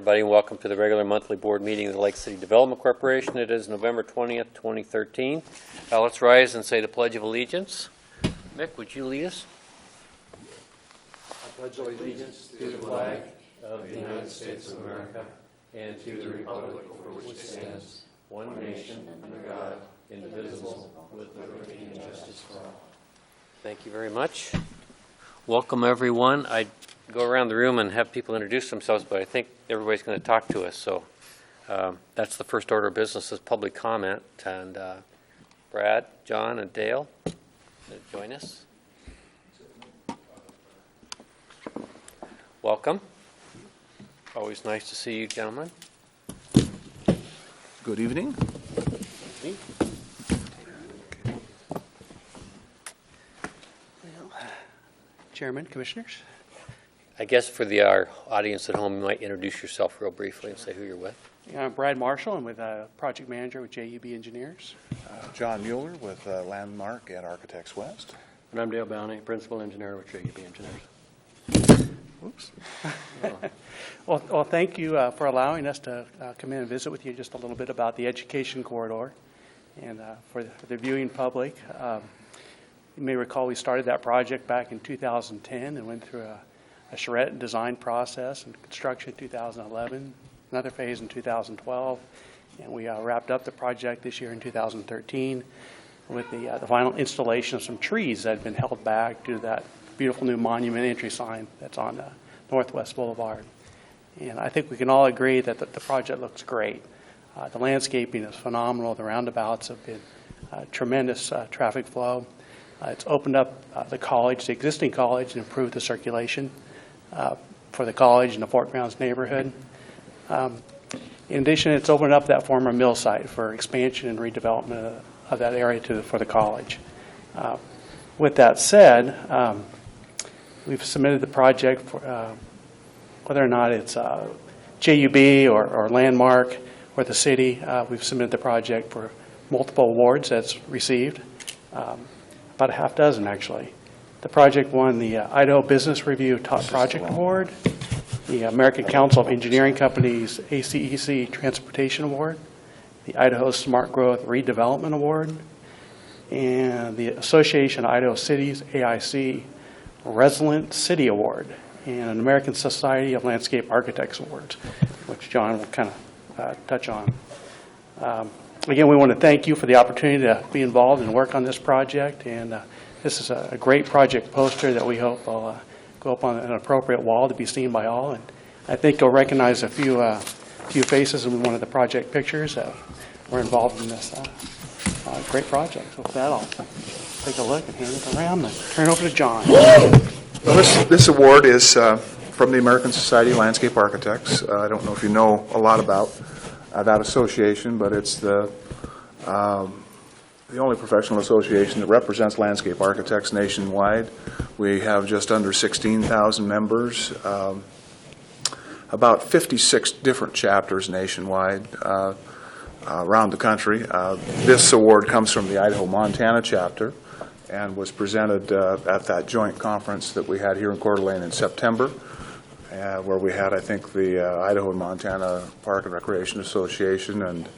everybody, and welcome to the regular monthly board meeting of the Lake City Development Corporation. It is November 20th, 2013. Let's rise and say the Pledge of Allegiance. Mick, would you lead us? I pledge allegiance to the flag of the United States of America and to the republic for which it stands, one nation, under God, indivisible, with liberty and justice for all. Thank you very much. Welcome, everyone. I go around the room and have people introduce themselves, but I think everybody's going to talk to us. So that's the first order of business is public comment. And Brad, John, and Dale, join us. Welcome. Always nice to see you, gentlemen. Good evening. Chairman, Commissioners. I guess for our audience at home, you might introduce yourself real briefly and say who you're with. I'm Brad Marshall. I'm with Project Manager with JUB Engineers. John Mueller with Landmark and Architects West. And I'm Dale Bowney, Principal Engineer with JUB Engineers. Oops. Well, thank you for allowing us to come in and visit with you just a little bit about the education corridor. And for the viewing public, you may recall we started that project back in 2010 and went through a charrette design process and construction in 2011, another phase in 2012, and we wrapped up the project this year in 2013 with the final installation of some trees that had been held back due to that beautiful new monument entry sign that's on Northwest Boulevard. And I think we can all agree that the project looks great. The landscaping is phenomenal. The roundabouts have been tremendous traffic flow. It's opened up the college, the existing college, and improved the circulation for the college and the Fort Grounds neighborhood. In addition, it's opened up that former mill site for expansion and redevelopment of that area for the college. With that said, we've submitted the project for whether or not it's JUB or Landmark or the city. We've submitted the project for multiple awards that's received, about a half dozen actually. The project won the Idaho Business Review Top Project Award, the American Council of Engineering Companies ACEC Transportation Award, the Idaho Smart Growth Redevelopment Award, and the Association of Idaho Cities AIC Resilient City Award, and an American Society of Landscape Architects Awards, which John will kind of touch on. Again, we want to thank you for the opportunity to be involved and work on this project, and this is a great project poster that we hope will go up on an appropriate wall to be seen by all. And I think you'll recognize a few faces in one of the project pictures that were involved in this great project. So with that, I'll take a look and hand it around and turn it over to John. Well, this award is from the American Society of Landscape Architects. I don't know if you know a lot about that association, but it's the only professional association that represents landscape architects nationwide. We have just under 16,000 members, about 56 different chapters nationwide around the country. This award comes from the Idaho-Montana chapter and was presented at that joint conference that we had here in Coeur d'Alene in September, where we had, I think, the Idaho and Montana Park and Recreation Association and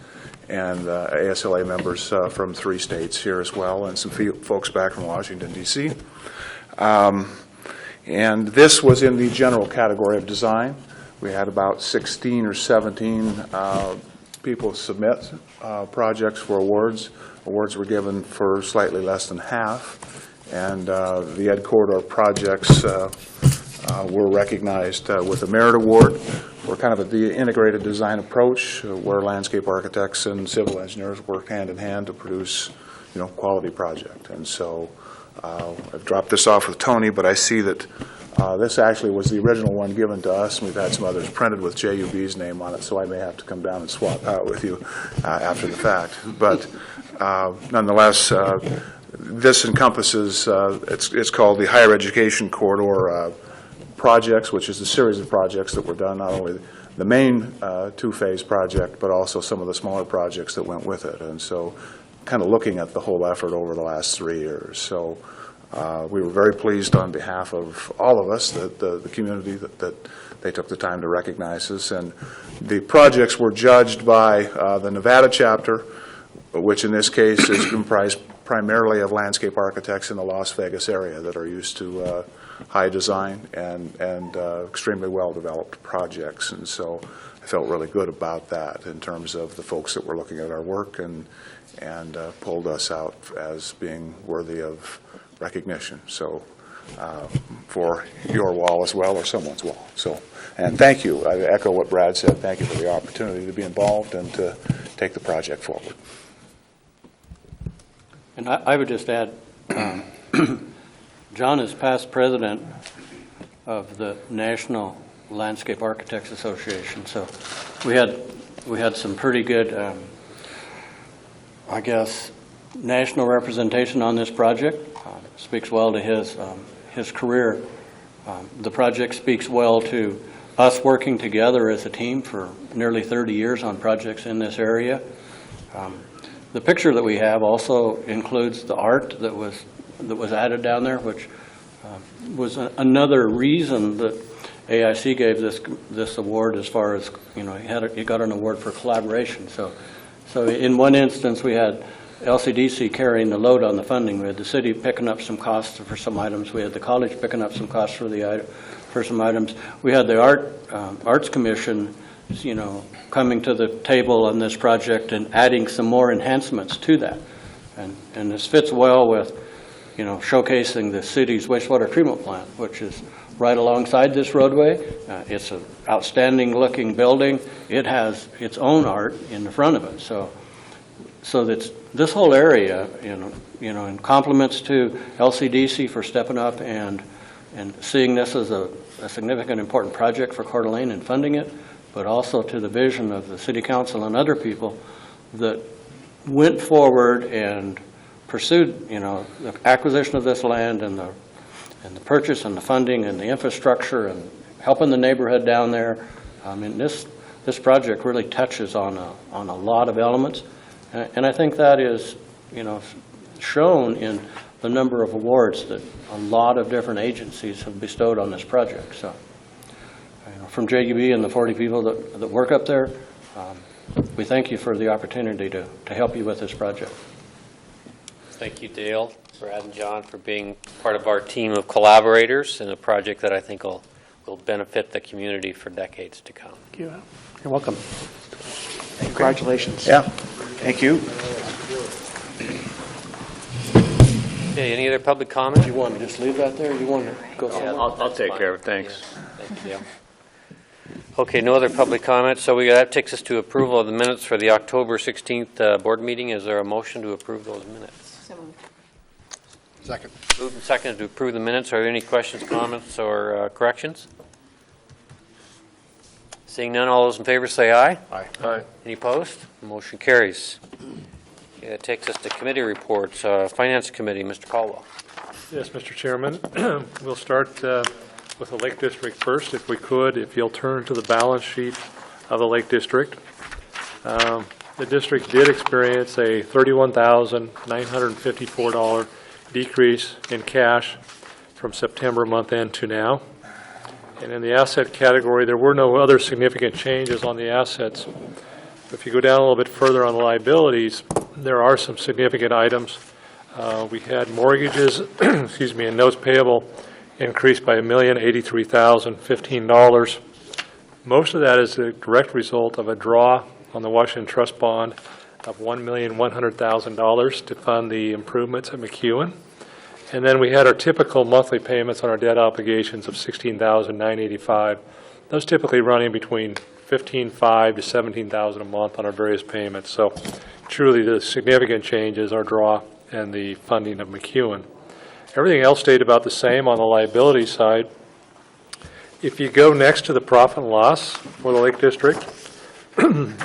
ASLA members from 3 states here as well, and some folks back from Washington, D.C. And this was in the general category of design. We had about 16 or 17 people submit projects for awards. Awards were given for slightly less than half, and the Ed Corridor projects were recognized with a merit award. We're kind of the integrated design approach where landscape architects and civil engineers work hand in hand to produce, quality project. And so I've dropped this off with Tony, but I see that this actually was the original one given to us, and we've had some others printed with JUB's name on it, so I may have to come down and swap out with you after the fact. But nonetheless, this encompasses, it's called the Higher Education Corridor projects, which is a series of projects that were done, not only the main two-phase project, but also some of the smaller projects that went with it. And so kind of looking at the whole effort over the last 3 years. So we were very pleased on behalf of all of us, the community, that they took the time to recognize us. And the projects were judged by the Nevada chapter, which in this case is comprised primarily of landscape architects in the Las Vegas area that are used to high design and extremely well-developed projects. And so I felt really good about that in terms of the folks that were looking at our work and pulled us out as being worthy of recognition. So for your wall as well, or someone's wall. So, and thank you. I echo what Brad said. Thank you for the opportunity to be involved and to take the project forward. And I would just add, John is past president of the National Landscape Architects Association. So we had some pretty good, I guess, national representation on this project. Speaks well to his career. The project speaks well to us working together as a team for nearly 30 years on projects in this area. The picture that we have also includes the art that was added down there, which was another reason that AIC gave this award, as far as, you know, he got an award for collaboration. So in one instance we had Lcdc carrying the load on the funding. We had the city picking up some costs for some items. We had the college picking up some costs for some items. We had the Arts Commission, you know, coming to the table on this project and adding some more enhancements to that. And this fits well with, you know, showcasing the city's wastewater treatment plant, which is right alongside this roadway. It's an outstanding looking building. It has its own art in the front of it. So that's this whole area, you know, in compliments to Lcdc for stepping up and seeing this as a significant, important project for Coeur d'Alene and funding it, but also to the vision of the City Council and other people that went forward and pursued, you know, the acquisition of this land and the purchase and the funding and the infrastructure and helping the neighborhood down there. I mean, this project really touches on a lot of elements, and I think that is, you know, shown in the number of awards that a lot of different agencies have bestowed on this project. So, you know, from JUB and the 40 people that work up there, we thank you for the opportunity to help you with this project. Thank you, Dale, Brad, and John, for being part of our team of collaborators in a project that I think will benefit the community for decades to come. Thank you. You're welcome. Congratulations. Yeah, thank you. Okay, any other public comment? Do you want to just leave that there, or do you want to go somewhere? I'll take care of it, thanks. Yeah. Thank you, Dale. Okay, no other public comments, so that takes us to approval of the minutes for the October 16th board meeting. Is there a motion to approve those minutes? So moved. Second. Moved and seconded to approve the minutes. Are there any questions, comments, or corrections? Seeing none, all those in favor say aye. Aye. Aye. Any opposed? Motion carries. Okay, that takes us to committee reports. Finance Committee, Mr. Caldwell. Yes, Mr. Chairman. We'll start with the Lake District first, if we could. If you'll turn to the balance sheet of the Lake District. The district did experience a $31,954 decrease in cash from September month end to now. And in the asset category, there were no other significant changes on the assets. If you go down a little bit further on the liabilities, there are some significant items. We had mortgages, excuse me, and notes payable increased by $1,083,015. Most of that is a direct result of a draw on the Washington Trust Bond of $1,100,000 to fund the improvements at McEwen. And then we had our typical monthly payments on our debt obligations of $16,985. Those typically running between $15,500 to $17,000 a month on our various payments. So truly the significant change is our draw and the funding of McEwen. Everything else stayed about the same on the liability side. If you go next to the profit and loss for the Lake District,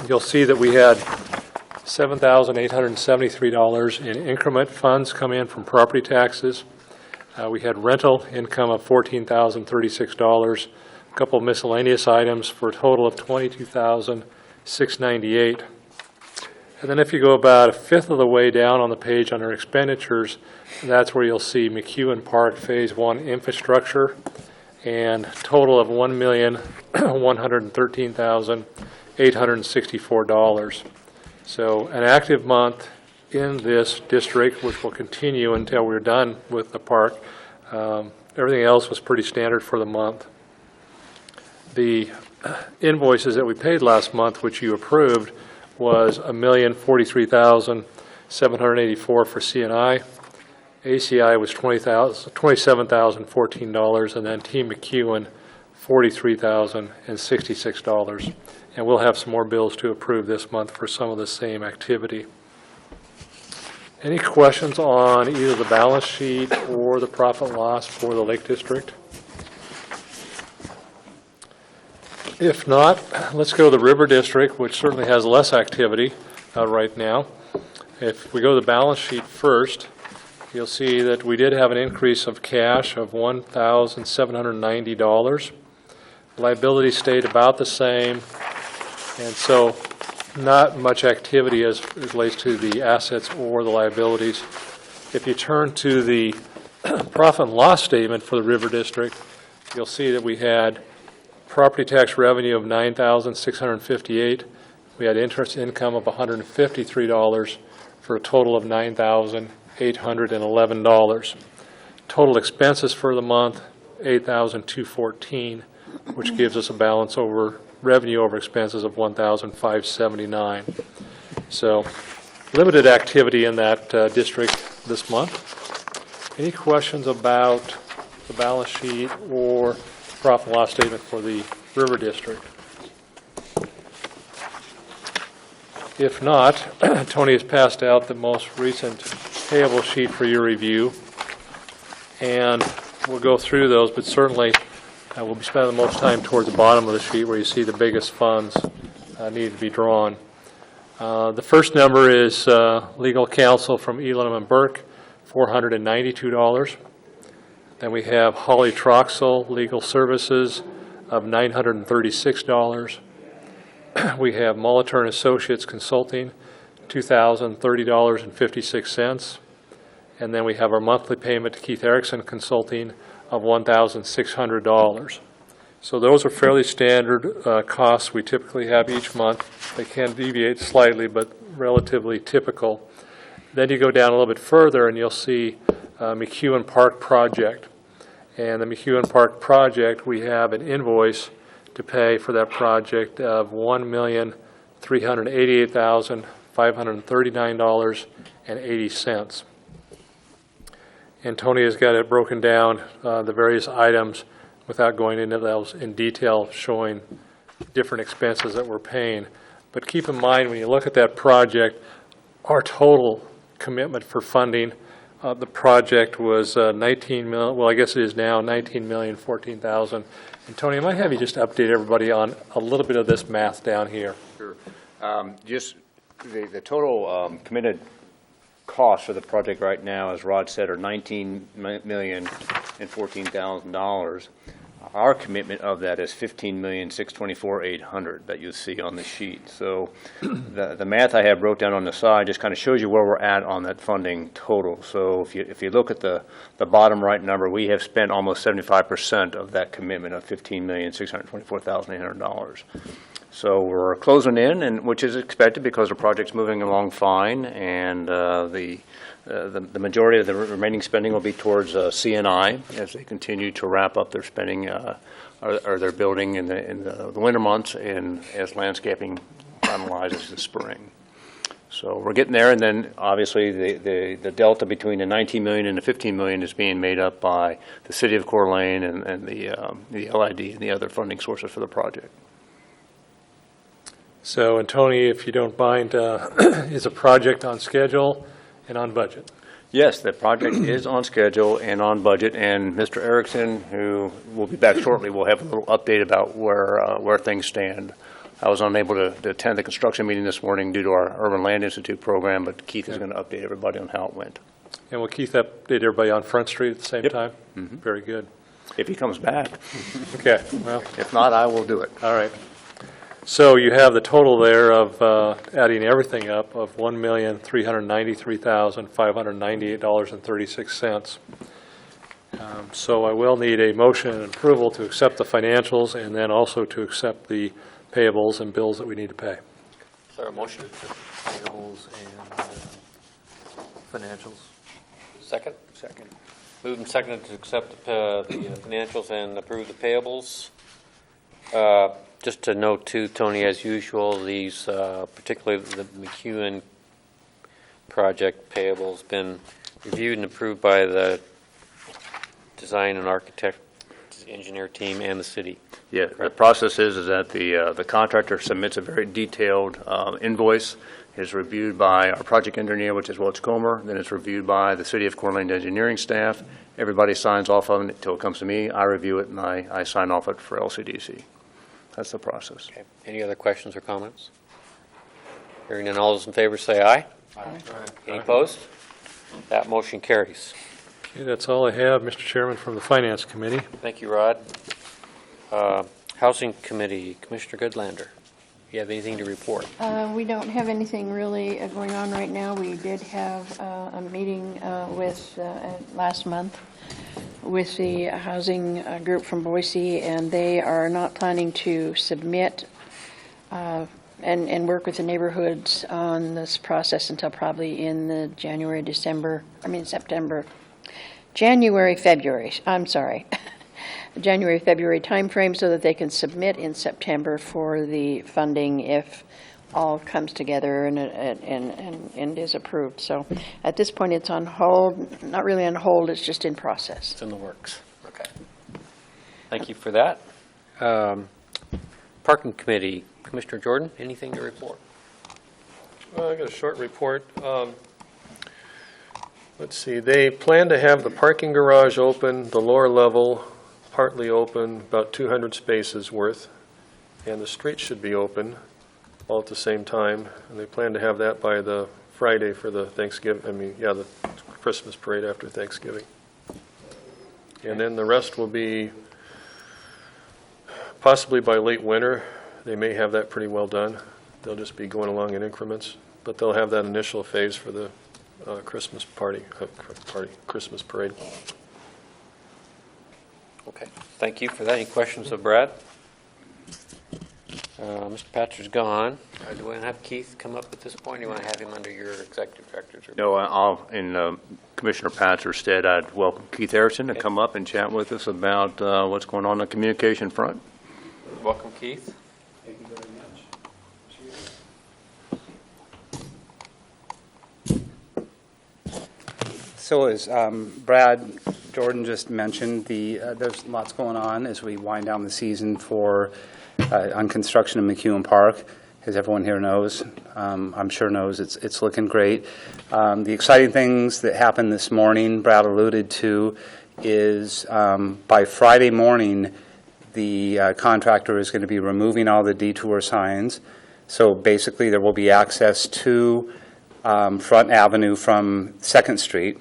you'll see that we had $7,873 in increment funds come in from property taxes. We had rental income of $14,036, a couple of miscellaneous items for a total of $22,698. And then if you go about a fifth of the way down on the page under expenditures, that's where you'll see McEwen Park Phase 1 infrastructure and total of $1,113,864. So an active month in this district, which will continue until we're done with the park. Everything else was pretty standard for the month. The invoices that we paid last month, which you approved, was $1,043,784 for CNI. ACI was $27,014, and then Team McEwen, $43,066. And we'll have some more bills to approve this month for some of the same activity. Any questions on either the balance sheet or the profit and loss for the Lake District? If not, let's go to the River District, which certainly has less activity right now. If we go to the balance sheet first, you'll see that we did have an increase of cash of $1,790. Liability stayed about the same, and so not much activity as it relates to the assets or the liabilities. If you turn to the profit and loss statement for the River District, you'll see that we had property tax revenue of $9,658. We had interest income of $153 for a total of $9,811. Total expenses for the month, $8,214, which gives us a balance over revenue over expenses of $1,579. So limited activity in that district this month. Any questions about the balance sheet or profit and loss statement for the River District? If not, Tony has passed out the most recent payable sheet for your review, and we'll go through those, but certainly we'll be spending the most time towards the bottom of the sheet where you see the biggest funds need to be drawn. The first number is legal counsel from Elam and Burke, $492. Then we have Holly Troxel Legal Services of $936. We have Molitor and Associates Consulting, $2,030.56. And then we have our monthly payment to Keith Erickson Consulting of $1,600. So those are fairly standard costs we typically have each month. They can deviate slightly, but relatively typical. Then you go down a little bit further and you'll see McEwen Park Project. And the McEwen Park Project, we have an invoice to pay for that project of $1,388,539.80. And Tony has got it broken down, the various items, without going into those in detail, showing different expenses that we're paying. But keep in mind, when you look at that project, our total commitment for funding, the project was 19 million, well, I guess it is now 19,014,000. And Tony, I might have you just update everybody on a little bit of this math down here. Sure. Just the total committed cost for the project right now, as Rod said, are $19,014,000. Our commitment of that is $15,624,800 that you see on the sheet. So the math I have wrote down on the side just kind of shows you where we're at on that funding total. So if you look at the bottom right number, we have spent almost 75% of that commitment of $15,624,800. So we're closing in, and which is expected because the project's moving along fine, and the majority of the remaining spending will be towards CNI as they continue to wrap up their spending or their building in the winter months, and as landscaping finalizes this spring. So we're getting there, and then obviously the delta between the $19 million and the $15 million is being made up by the City of Coeur d'Alene and the LID and the other funding sources for the project. So, and Tony, if you don't mind, is a project on schedule and on budget? Yes, the project is on schedule and on budget, and Mr. Erickson, who will be back shortly, will have a little update about where things stand. I was unable to attend the construction meeting this morning due to our Urban Land Institute program, but Keith is going to update everybody on how it went. And will Keith update everybody on Front Street at the same time? Mm-hmm. Very good. If he comes back. Okay, well. If not, I will do it. All right. So you have the total there of adding everything up of $1,393,598.36. So I will need a motion and approval to accept the financials and then also to accept the payables and bills that we need to pay. Is there a motion? Payables and financials. Second? Second. Moved and seconded to accept the financials and approve the payables. Just to note too, Tony, as usual, these, particularly the McEwen project payables, been reviewed and approved by the design and architect, engineer team, and the city. Yeah, the process is that the contractor submits a very detailed invoice. It's reviewed by our project engineer, which is Welch Comer. Then it's reviewed by the City of Coeur d'Alene engineering staff. Everybody signs off on it until it comes to me. I review it, and I sign off it for Lcdc. That's the process. Okay. Any other questions or comments? Hearing none, all those in favor say aye. Aye. Any opposed? That motion carries. Okay, that's all I have, Mr. Chairman, from the Finance Committee. Thank you, Rod. Housing Committee, Commissioner Goodlander. You have anything to report? We don't have anything really going on right now. We did have a meeting last month with the housing group from Boise, and they are not planning to submit and work with the neighborhoods on this process until probably in the January, February timeframe, so that they can submit in September for the funding if all comes together and is approved. So at this point, it's on hold. Not really on hold, it's just in process. It's in the works. Okay. Thank you for that. Parking Committee, Commissioner Jordan, anything to report? Well, I got a short report. Let's see, they plan to have the parking garage open, the lower level partly open, about 200 spaces worth, and the street should be open all at the same time. And they plan to have that by the Friday for the the Christmas parade after Thanksgiving. And then the rest will be possibly by late winter. They may have that pretty well done. They'll just be going along in increments, but they'll have that initial phase for the Christmas Christmas parade. Okay, thank you for that. Any questions of Brad? Mr. Patcher's gone. Do you want to have Keith come up at this point? Or do you want to have him under your executive director's report? No, in Commissioner Patzer's stead, I'd welcome Keith Harrison to come up and chat with us about what's going on the communication front. Welcome, Keith. Thank you very much. So as Brad Jordan just mentioned, there's lots going on as we wind down the season on construction in McEwen Park. As everyone here knows, I'm sure knows, it's looking great. The exciting things that happened this morning, Brad alluded to, is by Friday morning, the contractor is going to be removing all the detour signs. So basically, there will be access to Front Avenue from 2nd Street.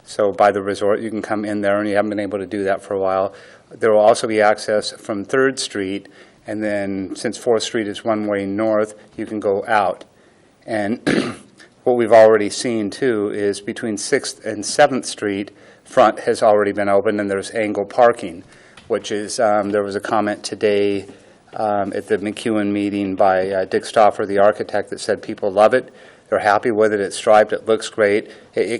So by the resort, you can come in there, and you haven't been able to do that for a while. There will also be access from 3rd Street, and then since 4th Street is one-way north, you can go out. And what we've already seen, too, is between 6th and 7th Street, front has already been opened, and there's angle parking, which is, there was a comment today at the McEwen meeting by Dick Stauffer, the architect, that said people love it. They're happy with it. It's striped. It looks great. I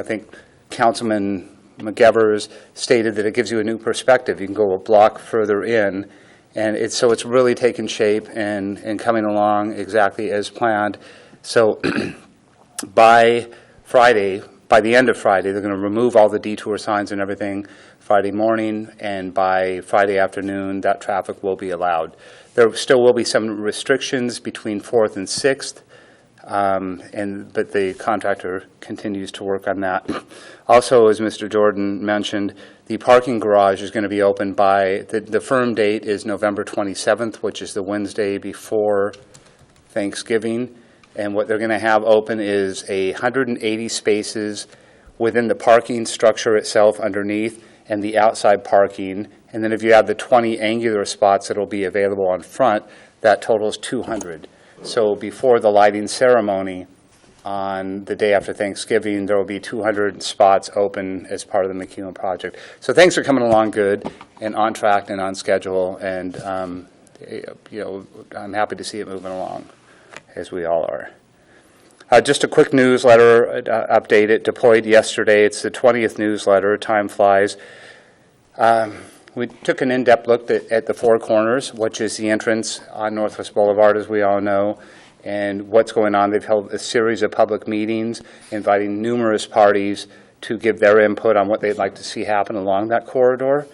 think Councilman McEvers stated that it gives you a new perspective. You can go a block further in, and it's really taken shape and coming along exactly as planned. So by the end of Friday, they're going to remove all the detour signs and everything Friday morning, and by Friday afternoon, that traffic will be allowed. There still will be some restrictions between 4th and 6th. But the contractor continues to work on that. Also, as Mr. Jordan mentioned, the parking garage is going to be open by, the firm date is November 27th, which is the Wednesday before Thanksgiving. And what they're going to have open is 180 spaces within the parking structure itself underneath and the outside parking. And then if you have the 20 angular spots that will be available on front, that totals 200. So before the lighting ceremony, on the day after Thanksgiving, there will be 200 spots open as part of the McEwen project. So things are coming along good and on track and on schedule, and I'm happy to see it moving along, as we all are. Just a quick newsletter update. It deployed yesterday. It's the 20th newsletter. Time flies. We took an in-depth look at the Four Corners, which is the entrance on Northwest Boulevard, as we all know, and what's going on. They've held a series of public meetings, inviting numerous parties to give their input on what they'd like to see happen along that corridor.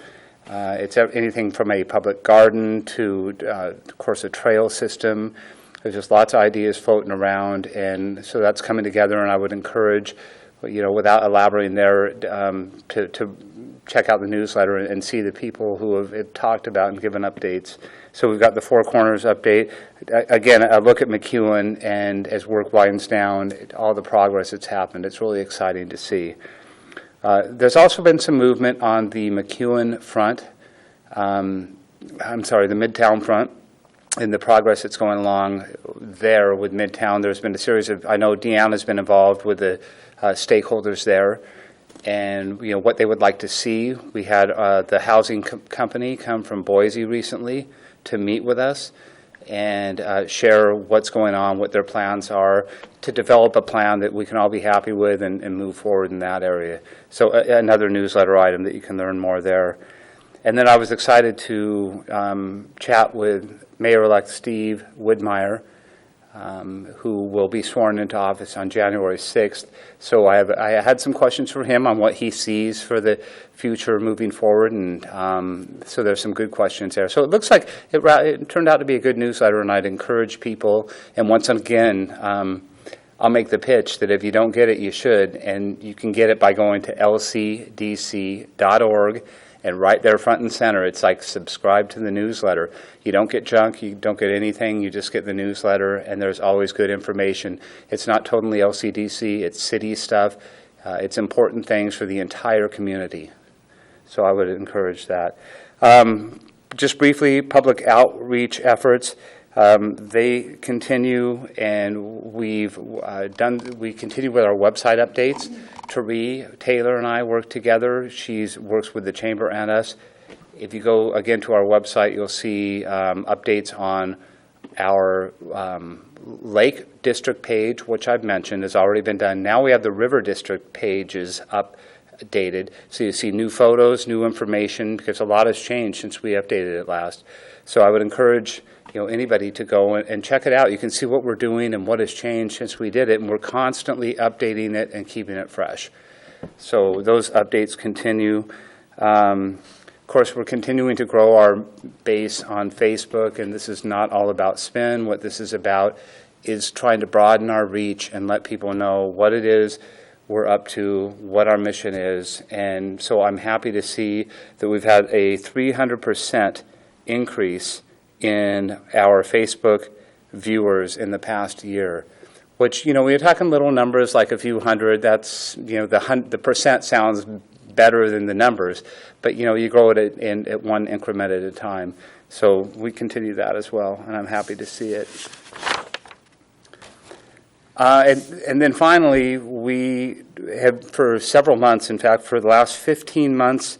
It's anything from a public garden to, of course, a trail system. There's just lots of ideas floating around, and so that's coming together, and I would encourage, without elaborating there, to check out the newsletter and see the people who have talked about and given updates. So we've got the Four Corners update. Again, a look at McEwen, and as work winds down, all the progress that's happened. It's really exciting to see. There's also been some movement on the McEwen front, the Midtown front, and the progress that's going along there with Midtown. There's been a series of, I know Deanna's been involved with the stakeholders there, and what they would like to see. We had the housing company come from Boise recently to meet with us and share what's going on, what their plans are, to develop a plan that we can all be happy with and move forward in that area. So another newsletter item that you can learn more there. And then I was excited to chat with Mayor-elect Steve Widmeyer, who will be sworn into office on January 6th. So I had some questions for him on what he sees for the future moving forward, and so there's some good questions there. So it looks like it turned out to be a good newsletter, and I'd encourage people, and once again, I'll make the pitch that if you don't get it, you should, and you can get it by going to lcdc.org. And right there front and center, it's like subscribe to the newsletter. You don't get junk, you don't get anything, you just get the newsletter, and there's always good information. It's not totally LCDC, it's city stuff. It's important things for the entire community. So I would encourage that. Just briefly, public outreach efforts. They continue, and we continue with our website updates. Therese Taylor and I work together. She works with the Chamber and us. If you go, again, to our website, you'll see updates on our Lake District page, which I've mentioned has already been done. Now we have the River District pages updated. So you see new photos, new information, because a lot has changed since we updated it last. So I would encourage anybody to go and check it out. You can see what we're doing and what has changed since we did it, and we're constantly updating it and keeping it fresh. So those updates continue. Of course, we're continuing to grow our base on Facebook, and this is not all about spin. What this is about is trying to broaden our reach and let people know what it is we're up to, what our mission is. And so I'm happy to see that we've had a 300% increase in our Facebook viewers in the past year, which, we're talking little numbers like a few hundred. That's, the percent sounds better than the numbers, but, you grow it at one increment at a time. So we continue that as well, and I'm happy to see it. And then finally, we have for several months, in fact, for the last 15 months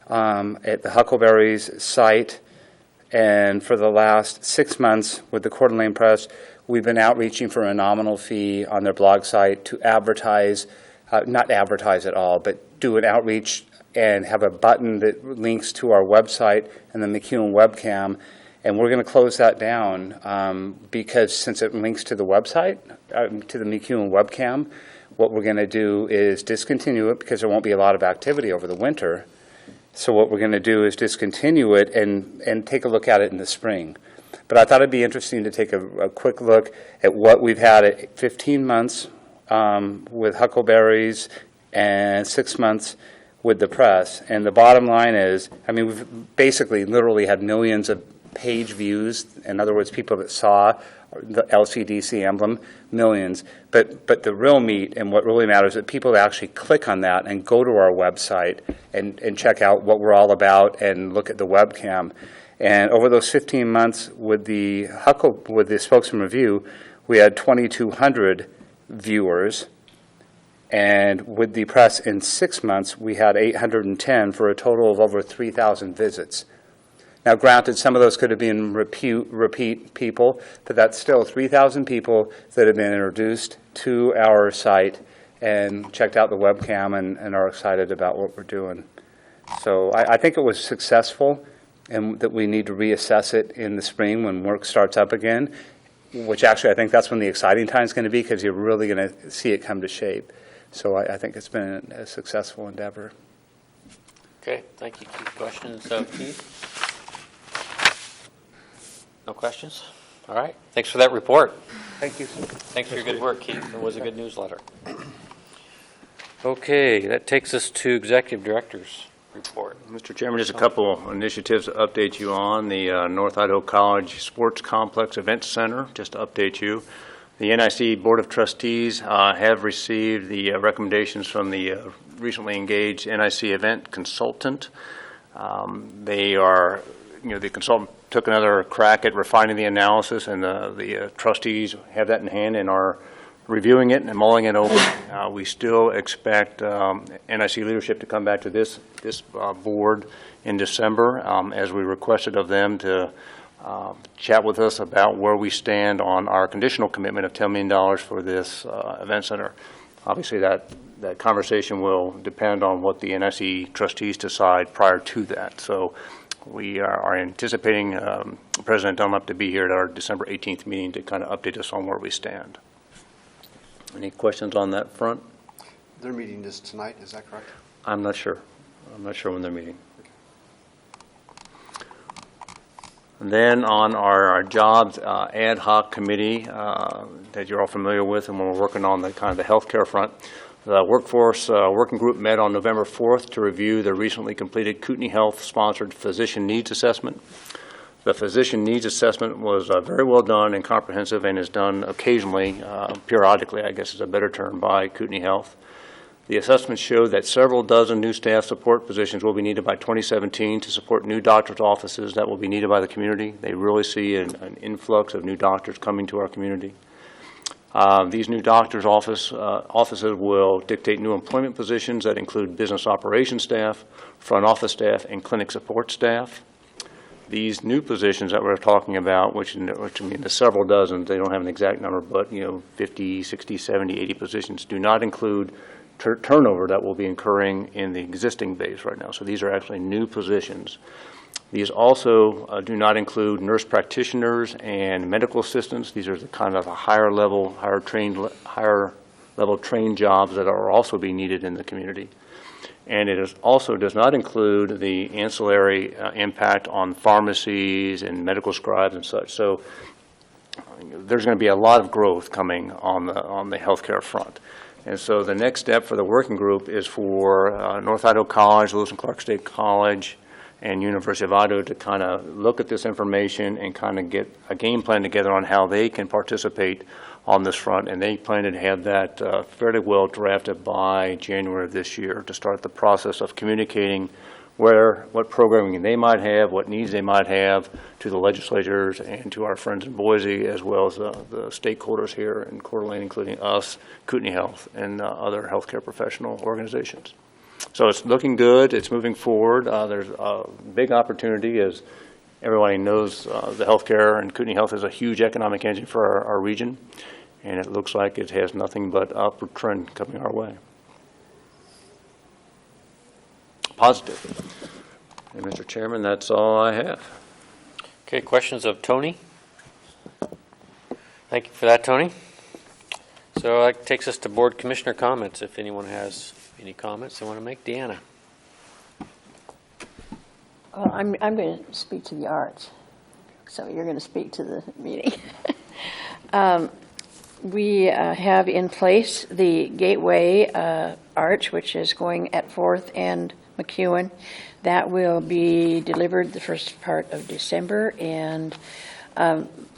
at the Huckleberry's site, and for the last 6 months with the Coeur d'Alene Press, we've been outreaching for a nominal fee on their blog site to advertise, not advertise at all, but do an outreach and have a button that links to our website and the McEwen webcam. And we're going to close that down because since it links to the website, to the McEwen webcam, what we're going to do is discontinue it because there won't be a lot of activity over the winter. So what we're going to do is discontinue it and take a look at it in the spring. But I thought it'd be interesting to take a quick look at what we've had at 15 months with Huckleberries and 6 months with the press. And the bottom line is, we've basically literally had millions of page views. In other words, people that saw the Lcdc emblem, millions. But the real meat and what really matters is that people actually click on that and go to our website and check out what we're all about and look at the webcam. And over those 15 months with the Spokesman Review, we had 2,200 viewers. And with the press in 6 months, we had 810 for a total of over 3,000 visits. Now, granted, some of those could have been repeat people, but that's still 3,000 people that have been introduced to our site and checked out the webcam and are excited about what we're doing. So I think it was successful, and that we need to reassess it in the spring when work starts up again, which actually I think that's when the exciting time is going to be, because you're really going to see it come to shape. So I think it's been a successful endeavor. Okay, thank you, Keith. Questions, Keith? No questions? All right, thanks for that report. Thank you. Thanks for your good work, Keith. It was a good newsletter. Okay, that takes us to Executive Director's report. Mr. Chairman, just a couple initiatives to update you on. The North Idaho College Sports Complex Event Center, just to update you. The NIC Board of Trustees have received the recommendations from the recently engaged NIC event consultant. They are, the consultant took another crack at refining the analysis, and the trustees have that in hand and are reviewing it and mulling it over. We still expect NIC leadership to come back to this board in December, as we requested of them to chat with us about where we stand on our conditional commitment of $10 million for this event center. Obviously, that conversation will depend on what the NIC trustees decide prior to that. So we are anticipating President Dunlap to be here at our December 18th meeting to kind of update us on where we stand. Any questions on that front? Their meeting is tonight, is that correct? I'm not sure. I'm not sure when they're meeting. And then on our jobs ad hoc committee that you're all familiar with, and when we're working on the kind of the healthcare front, the workforce working group met on November 4th to review the recently completed Kootenai Health sponsored physician needs assessment. The physician needs assessment was very well done and comprehensive, and is done occasionally, periodically, I guess is a better term, by Kootenai Health. The assessment showed that several dozen new staff support positions will be needed by 2017 to support new doctors' offices that will be needed by the community. They really see an influx of new doctors coming to our community. These new doctors' offices will dictate new employment positions that include business operations staff, front office staff, and clinic support staff. These new positions that we're talking about, which mean the several dozen, they don't have an exact number, but 50, 60, 70, 80 positions, do not include turnover that will be incurring in the existing base right now. So these are actually new positions. These also do not include nurse practitioners and medical assistants. These are the kind of higher level trained jobs that are also being needed in the community. And it also does not include the ancillary impact on pharmacies and medical scribes and such. So there's going to be a lot of growth coming on the healthcare front. And so the next step for the working group is for North Idaho College, Lewis and Clark State College, and University of Idaho to kind of look at this information and kind of get a game plan together on how they can participate on this front. And they plan to have that fairly well drafted by January of this year to start the process of communicating what programming they might have, what needs they might have to the legislators and to our friends in Boise, as well as the stakeholders here in Coeur d'Alene, including us, Kootenai Health, and other healthcare professional organizations. So it's looking good. It's moving forward. There's a big opportunity, as everybody knows. The healthcare and Kootenai Health is a huge economic engine for our region, and it looks like it has nothing but upward trend coming our way. Positive. And Mr. Chairman, that's all I have. Okay, questions of Tony? Thank you for that, Tony. So that takes us to board commissioner comments, if anyone has any comments they want to make. Deanna. Well, I'm going to speak to the arts, so you're going to speak to the meeting. We have in place the Gateway Arch, which is going at 4th and McEwen. That will be delivered the first part of December, and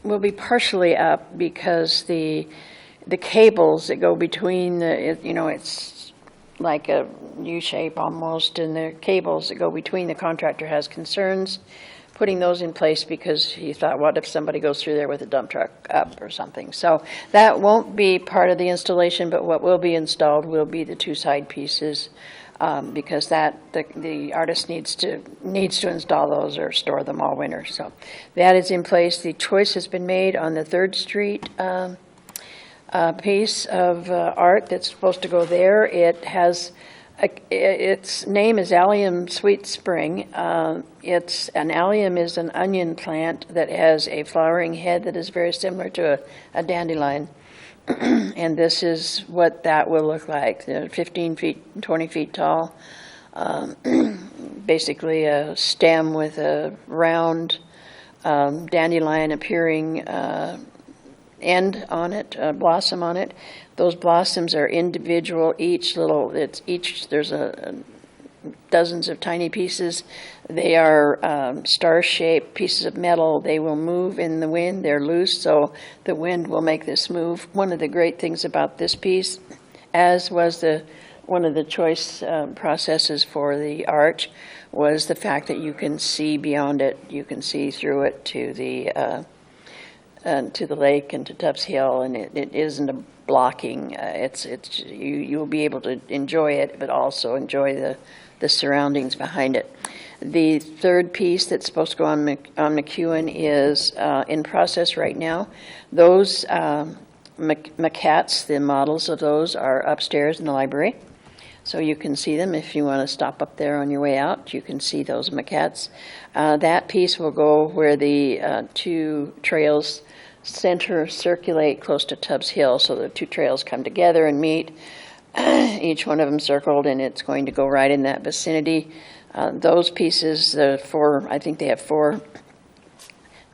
will be partially up because the cables that go between it's like a U shape almost, and the cables that go between the contractor has concerns putting those in place because he thought, what if somebody goes through there with a dump truck up or something? So that won't be part of the installation, but what will be installed will be the two side pieces, because the artist needs to install those or store them all winter. So that is in place. The choice has been made on the 3rd Street piece of art that's supposed to go there. It has its name is Allium Sweet Spring. An allium is an onion plant that has a flowering head that is very similar to a dandelion. And this is what that will look like, 15 feet, 20 feet tall. Basically a stem with a round dandelion appearing end on it, blossom on it. Those blossoms are individual, there's dozens of tiny pieces. They are star-shaped pieces of metal. They will move in the wind. They're loose, so the wind will make this move. One of the great things about this piece, as was one of the choice processes for the arch, was the fact that you can see beyond it. You can see through it to the lake and to Tubbs Hill, and it isn't a blocking. You'll be able to enjoy it, but also enjoy the surroundings behind it. The 3rd piece that's supposed to go on McEwen is in process right now. Those maquettes, the models of those, are upstairs in the library. So you can see them if you want to stop up there on your way out. You can see those maquettes. That piece will go where the 2 trails circulate close to Tubbs Hill, so the 2 trails come together and meet, each one of them circled, and it's going to go right in that vicinity. Those pieces, I think they have 4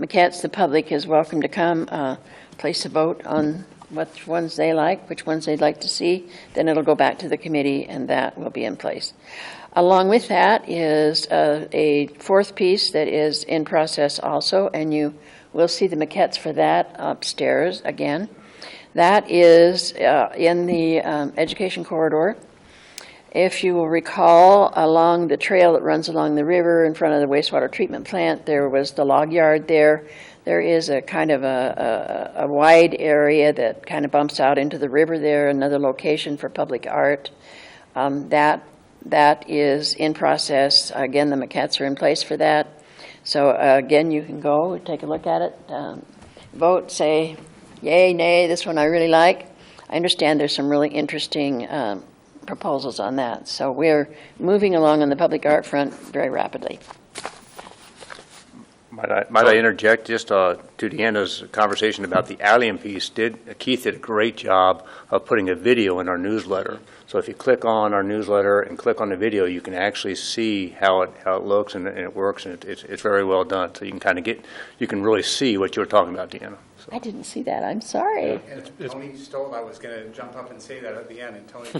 maquettes. The public is welcome to come, place a vote on which ones they like, which ones they'd like to see. Then it'll go back to the committee, and that will be in place. Along with that is a 4th piece that is in process also, and you will see the maquettes for that upstairs again. That is in the education corridor. If you will recall, along the trail that runs along the river in front of the wastewater treatment plant, there was the log yard there. There is a kind of a wide area that kind of bumps out into the river there, another location for public art. That is in process. Again, the maquettes are in place for that. So again, you can go, take a look at it, vote, say, yay, nay, this one I really like. I understand there's some really interesting proposals on that. So we're moving along on the public art front very rapidly. Might I interject just to Deanna's conversation about the allium piece? Keith did a great job of putting a video in our newsletter. So if you click on our newsletter and click on the video, you can actually see how it looks and it works, and it's very well done. So you can really see what you were talking about, Deanna. So. I didn't see that. I'm sorry. And Tony stole. I was going to jump up and say that at the end, and Tony,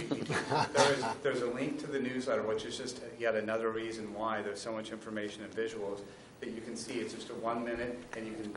there's a link to the newsletter, which is just yet another reason why there's so much information and visuals that you can see. It's just a 1 minute, and you can.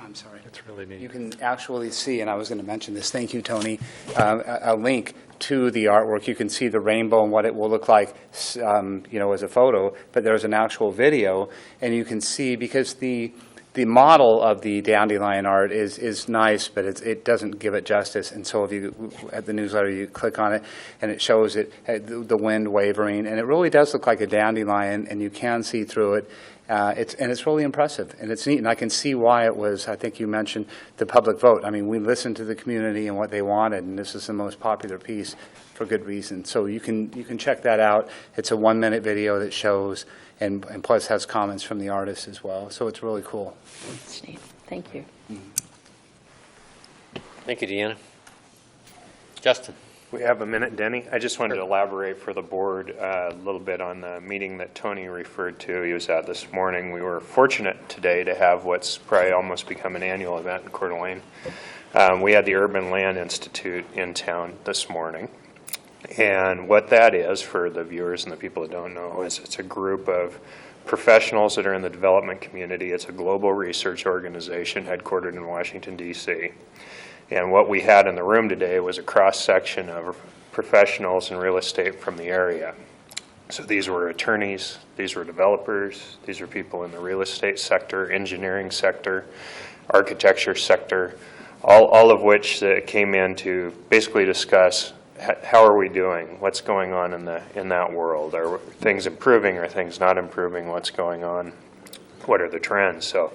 I'm sorry. It's really neat. You can actually see, and I was going to mention this. Thank you, Tony. A link to the artwork. You can see the rainbow and what it will look like, as a photo. But there's an actual video, and you can see because the model of the dandelion art is nice, but it doesn't give it justice. And so if you, at the newsletter, you click on it, and it shows it, the wind wavering, and it really does look like a dandelion, and you can see through it. It's really impressive, and it's neat, and I can see why it was, I think you mentioned, the public vote. I mean, we listened to the community and what they wanted, and this is the most popular piece for good reason. So you can check that out. It's a 1 minute video that shows, and plus has comments from the artist as well. So it's really cool. That's neat. Thank you. Thank you, Deanna. Justin. We have a minute, Denny. I just wanted to elaborate for the board a little bit on the meeting that Tony referred to. He was at this morning. We were fortunate today to have what's probably almost become an annual event in Coeur d'Alene. We had the Urban Land Institute in town this morning. And what that is, for the viewers and the people that don't know, is it's a group of professionals that are in the development community. It's a global research organization headquartered in Washington, D.C. And what we had in the room today was a cross-section of professionals in real estate from the area. So these were attorneys, these were developers, these were people in the real estate sector, engineering sector, architecture sector, all of which came in to basically discuss how are we doing, what's going on in that world, are things improving, are things not improving, what's going on, what are the trends. So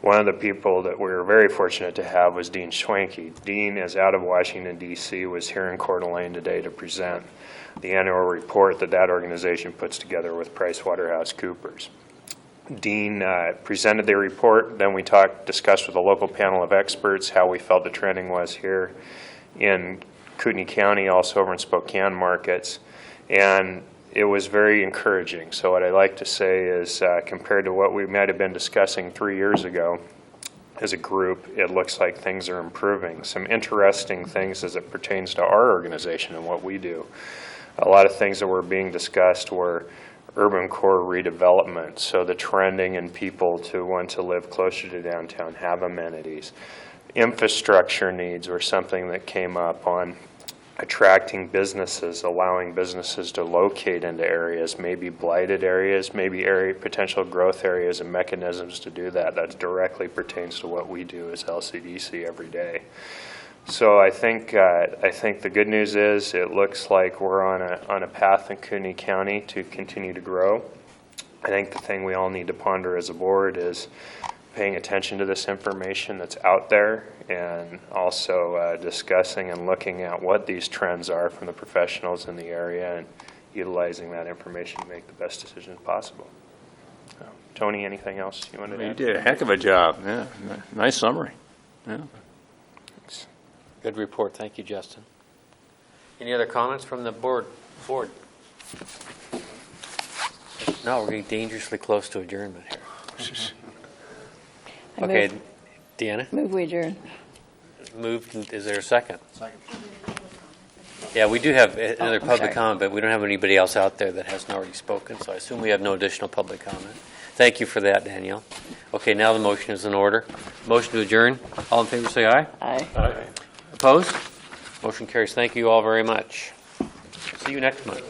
one of the people that we were very fortunate to have was Dean Schwanke. Dean is out of Washington, D.C., was here in Coeur d'Alene today to present the annual report that organization puts together with PricewaterhouseCoopers. Dean presented the report, then we discussed with a local panel of experts how we felt the trending was here in Kootenai County, also over in Spokane markets, and it was very encouraging. So what I like to say is compared to what we might have been discussing 3 years ago as a group, it looks like things are improving. Some interesting things as it pertains to our organization and what we do. A lot of things that were being discussed were urban core redevelopment, so the trending in people to want to live closer to downtown, have amenities. Infrastructure needs were something that came up on attracting businesses, allowing businesses to locate into areas, maybe blighted areas, maybe potential growth areas, and mechanisms to do that. That directly pertains to what we do as Lcdc every day. So I think the good news is it looks like we're on a path in Kootenai County to continue to grow. I think the thing we all need to ponder as a board is paying attention to this information that's out there, and also discussing and looking at what these trends are from the professionals in the area and utilizing that information to make the best decisions possible. Tony, anything else you wanted to add? You did a heck of a job. Yeah, nice summary. Yeah. Good report. Thank you, Justin. Any other comments from the board? No, we're getting dangerously close to adjournment here. Okay, Deanna? Move we adjourn. Moved. Is there a second? Second. Yeah, we do have another public comment, but we don't have anybody else out there that hasn't already spoken, so I assume we have no additional public comment. Thank you for that, Danielle. Okay, now the motion is in order. Motion to adjourn. All in favor say aye. Aye. Opposed? Motion carries. Thank you all very much. See you next month.